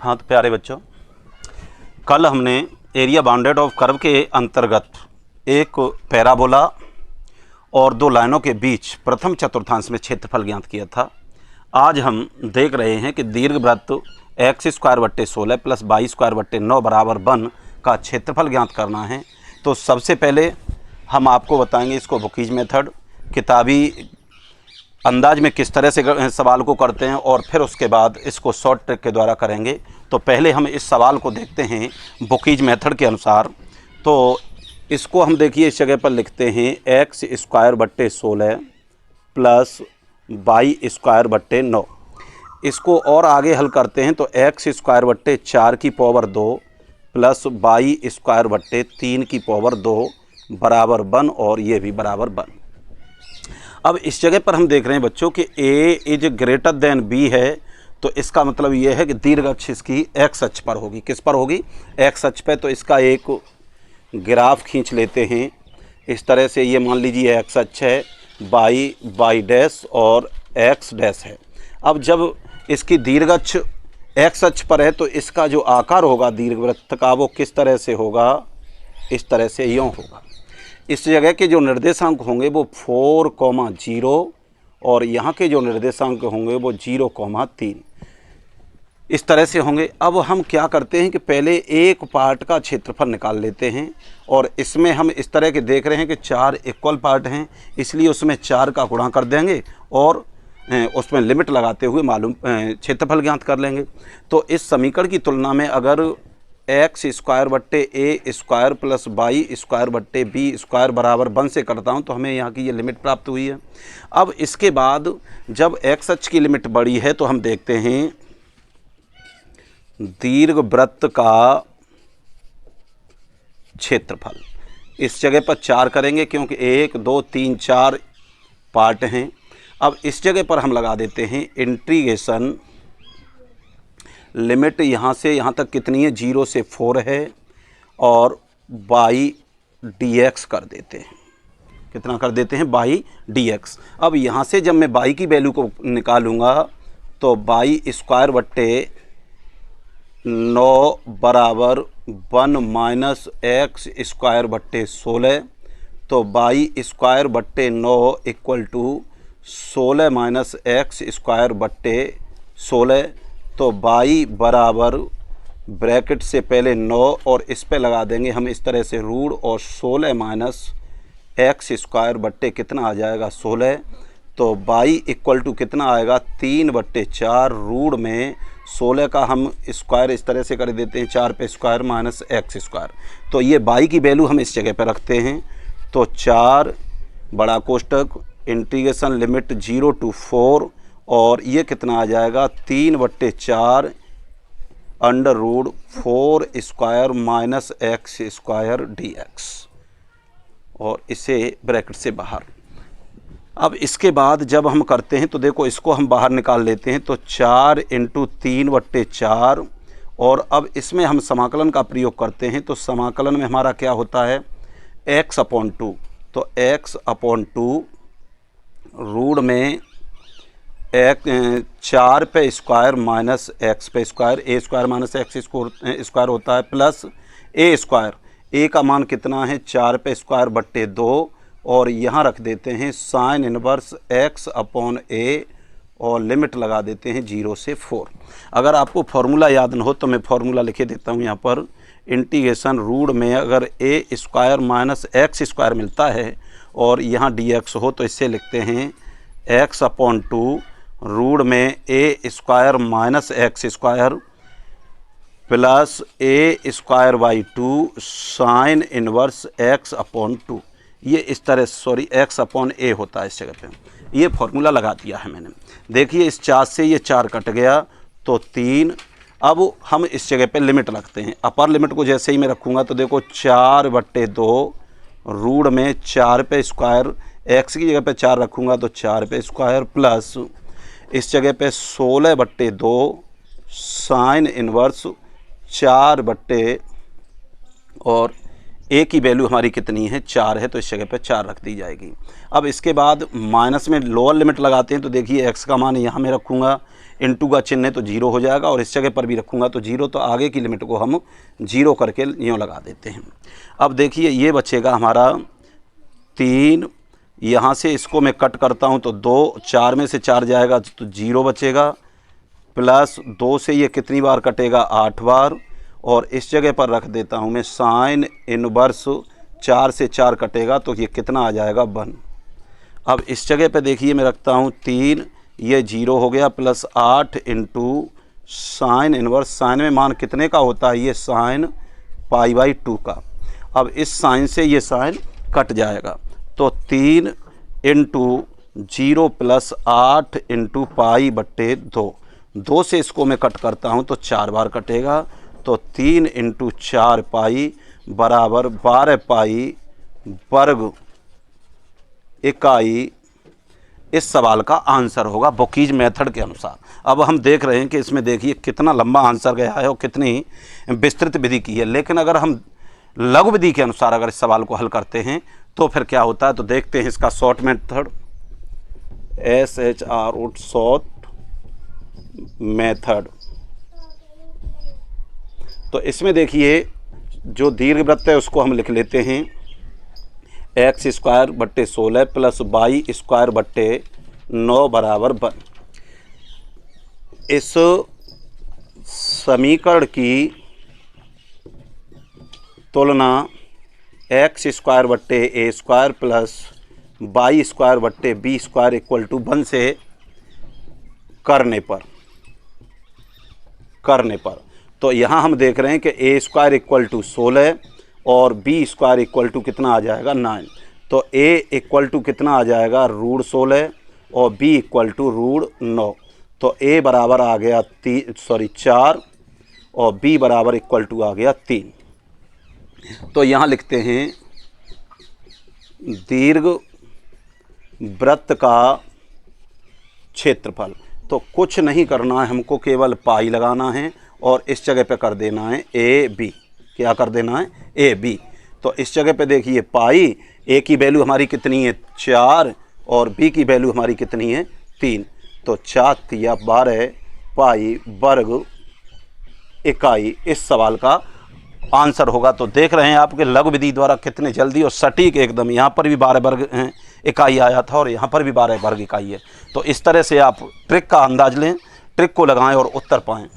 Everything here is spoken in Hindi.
हाँ तो प्यारे बच्चों, कल हमने एरिया बाउंडेड ऑफ कर्व के अंतर्गत एक पैराबोला और दो लाइनों के बीच प्रथम चतुर्थांश में क्षेत्रफल ज्ञात किया था। आज हम देख रहे हैं कि दीर्घवृत्त एक्स स्क्वायर बट्टे 16 प्लस वाई स्क्वायर बट्टे 9 बराबर 1 का क्षेत्रफल ज्ञात करना है। तो सबसे पहले हम आपको बताएंगे इसको बुकीज मेथड, किताबी अंदाज में किस तरह से सवाल को करते हैं, और फिर उसके बाद इसको शॉर्ट ट्रिक के द्वारा करेंगे। तो पहले हम इस सवाल को देखते हैं बुकीज मेथड के अनुसार। तो इसको हम देखिए इस जगह पर लिखते हैं एक्स स्क्वायर बट्टे 16 प्लस वाई स्क्वायर बट्टे 9। इसको और आगे हल करते हैं तो एक्स स्क्वायर बट्टे 4 की पावर 2 प्लस वाई स्क्वायर बट्टे 3 की पावर 2 बराबर 1, और ये भी बराबर 1। अब इस जगह पर हम देख रहे हैं बच्चों कि a is greater than b है, तो इसका मतलब ये है कि दीर्घ अक्ष इसकी x अक्ष पर होगी। किस पर होगी? x अक्ष पे। तो इसका एक ग्राफ खींच लेते हैं इस तरह से। ये मान लीजिए x अक्ष है, y डैश और x डैश है। अब जब इसकी दीर्घ अक्ष x अक्ष पर है तो इसका जो आकार होगा दीर्घवृत्त का वो किस तरह से होगा? इस तरह से यूँ होगा। इस जगह के जो निर्देशांक होंगे वो 4,0 और यहाँ के जो निर्देशांक होंगे वो 0,3 इस तरह से होंगे। अब हम क्या करते हैं कि पहले एक पार्ट का क्षेत्रफल निकाल लेते हैं, और इसमें हम इस तरह के देख रहे हैं कि 4 इक्वल पार्ट हैं, इसलिए उसमें 4 का गुणा कर देंगे और उसमें लिमिट लगाते हुए मालूम क्षेत्रफल ज्ञात कर लेंगे। तो इस समीकरण की तुलना में अगर एक्स स्क्वायर बट्टे ए स्क्वायर प्लस वाई स्क्वायर बट्टे बी स्क्वायर बराबर 1 से करता हूं तो हमें यहाँ की ये लिमिट प्राप्त हुई है। अब इसके बाद जब एक्स अक्ष की लिमिट बड़ी है तो हम देखते हैं दीर्घवृत्त का क्षेत्रफल। इस जगह पर 4 करेंगे क्योंकि 1 2 3 4 पार्ट हैं। अब इस जगह पर हम लगा देते हैं इंटीग्रेशन, लिमिट यहाँ से यहाँ तक कितनी है? 0 से 4 है, और बाई dx कर देते हैं। कितना कर देते हैं? By dx। अब यहाँ से जब मैं बाई की वैल्यू को निकालूंगा तो बाई स्क्वायर बट्टे 9 बराबर 1 माइनस एक्स स्क्वायर बट्टे 16। तो बाई स्क्वायर बट्टे 9 equal to 16 minus x square बट्टे 16। तो बाई बराबर ब्रैकेट से पहले 9 और इस पे लगा देंगे हम इस तरह से रूट, और 16 माइनस एक्स स्क्वायर बट्टे कितना आ जाएगा? 16। तो बाई इक्वल टू कितना आएगा? 3/4 रूट में 16 का हम स्क्वायर इस तरह से कर देते हैं 4 पे स्क्वायर माइनस एक्स स्क्वायर। तो ये बाई की वैल्यू हम इस जगह पे रखते हैं। तो 4 बड़ा कोष्टक इंटीग्रेशन लिमिट 0 to 4, और ये कितना आ जाएगा? 3/4 under root 4 square minus x square dx, और इसे ब्रैकेट से बाहर। अब इसके बाद जब हम करते हैं तो देखो इसको हम बाहर निकाल लेते हैं। तो 4 × 3/4, और अब इसमें हम समाकलन का प्रयोग करते हैं। तो समाकलन में हमारा क्या होता है? x/2। तो x/2 रूट में 4 पे स्क्वायर माइनस एक्स पे स्क्वायर, ए स्क्वायर माइनस एक्स स्क्वायर होता है, प्लस ए स्क्वायर। ए का मान कितना है? 4 पे स्क्वायर बट्टे 2, और यहाँ रख देते हैं साइन इनवर्स x/a, और लिमिट लगा देते हैं 0 से 4। अगर आपको फार्मूला याद न हो तो मैं फार्मूला लिखे देता हूँ यहाँ पर। इंटीग्रेशन रूट में अगर ए स्क्वायर माइनस एक्स स्क्वायर मिलता है और यहाँ dx हो तो इससे लिखते हैं x/2 रूट में a square minus x square plus a square by 2 sine inverse x/2। ये इस तरह x/a होता है इस जगह पे। ये फॉर्मूला लगा दिया है मैंने। देखिए इस 4 से ये 4 कट गया तो 3। अब हम इस जगह पे लिमिट रखते हैं। अपर लिमिट को जैसे ही मैं रखूँगा तो देखो 4/2 रूट में 4 पे स्क्वायर, एक्स की जगह पे 4 रखूँगा तो 4 पे स्क्वायर, प्लस इस जगह पे 16/2 साइन इनवर्स 4 बट्टे, और ए की वैल्यू हमारी कितनी है 4 है, तो इस जगह पे 4 रख दी जाएगी। अब इसके बाद माइनस में लोअर लिमिट लगाते हैं, तो देखिए x का मान यहाँ मैं रखूँगा, इनटू का चिन्ह है तो 0 हो जाएगा, और इस जगह पर भी रखूँगा तो 0, तो आगे की लिमिट को हम 0 करके यूँ लगा देते हैं। अब देखिए ये बचेगा हमारा 3, यहाँ से इसको मैं कट करता हूँ तो 2, 4 में से 4 जाएगा तो 0 बचेगा, प्लस 2 से ये कितनी बार कटेगा 8 बार, और इस जगह पर रख देता हूँ मैं साइन इनवर्स 4 से 4 कटेगा तो ये कितना आ जाएगा 1। अब इस जगह पे देखिए मैं रखता हूँ 3, ये 0 हो गया, plus 8 into sine inverse, sine में मान कितने का होता है, ये साइन π/2 का। अब इस साइन से ये साइन कट जाएगा, तो 3 इंटू 0 प्लस 8 इंटू π/2, 2 से इसको मैं कट करता हूँ तो 4 बार कटेगा, तो 3 इंटू 4 पाई बराबर 12 पाई वर्ग इकाई इस सवाल का आंसर होगा बुकीज मेथड के अनुसार। अब हम देख रहे हैं कि इसमें देखिए कितना लंबा आंसर गया है और कितनी विस्तृत विधि की है, लेकिन अगर हम लघु विधि के अनुसार अगर इस सवाल को हल करते हैं तो फिर क्या होता है, तो देखते हैं इसका short method, SHORT short method. तो इसमें देखिए जो दीर्घवृत्त है उसको हम लिख लेते हैं x²/16 प्लस y²/9 बराबर 1। इस समीकरण की तुलना x²/a² plus y²/b² equal to 1 से करने पर तो यहाँ हम देख रहे हैं कि a² इक्वल टू 16 और b² इक्वल टू कितना आ जाएगा 9, तो a इक्वल टू कितना आ जाएगा √16 और b इक्वल टू √9, तो a बराबर आ गया 4 और b बराबर इक्वल टू आ गया 3। तो यहाँ लिखते हैं दीर्घ वृत्त का क्षेत्रफल। तो कुछ नहीं करना है, हमको केवल पाई लगाना है और इस जगह पे कर देना है AB। क्या कर देना है AB। तो इस जगह पे देखिए पाई, A की वैल्यू हमारी कितनी है 4 और B की वैल्यू हमारी कितनी है 3, तो 4 या 12 पाई वर्ग इकाई इस सवाल का आंसर होगा। तो देख रहे हैं आपके लघु विधि द्वारा कितने जल्दी और सटीक एकदम, यहाँ पर भी 12 वर्ग इकाई आया था और यहाँ पर भी 12 वर्ग इकाई है। तो इस तरह से आप ट्रिक का अंदाज लें, ट्रिक को लगाएं और उत्तर पाएं।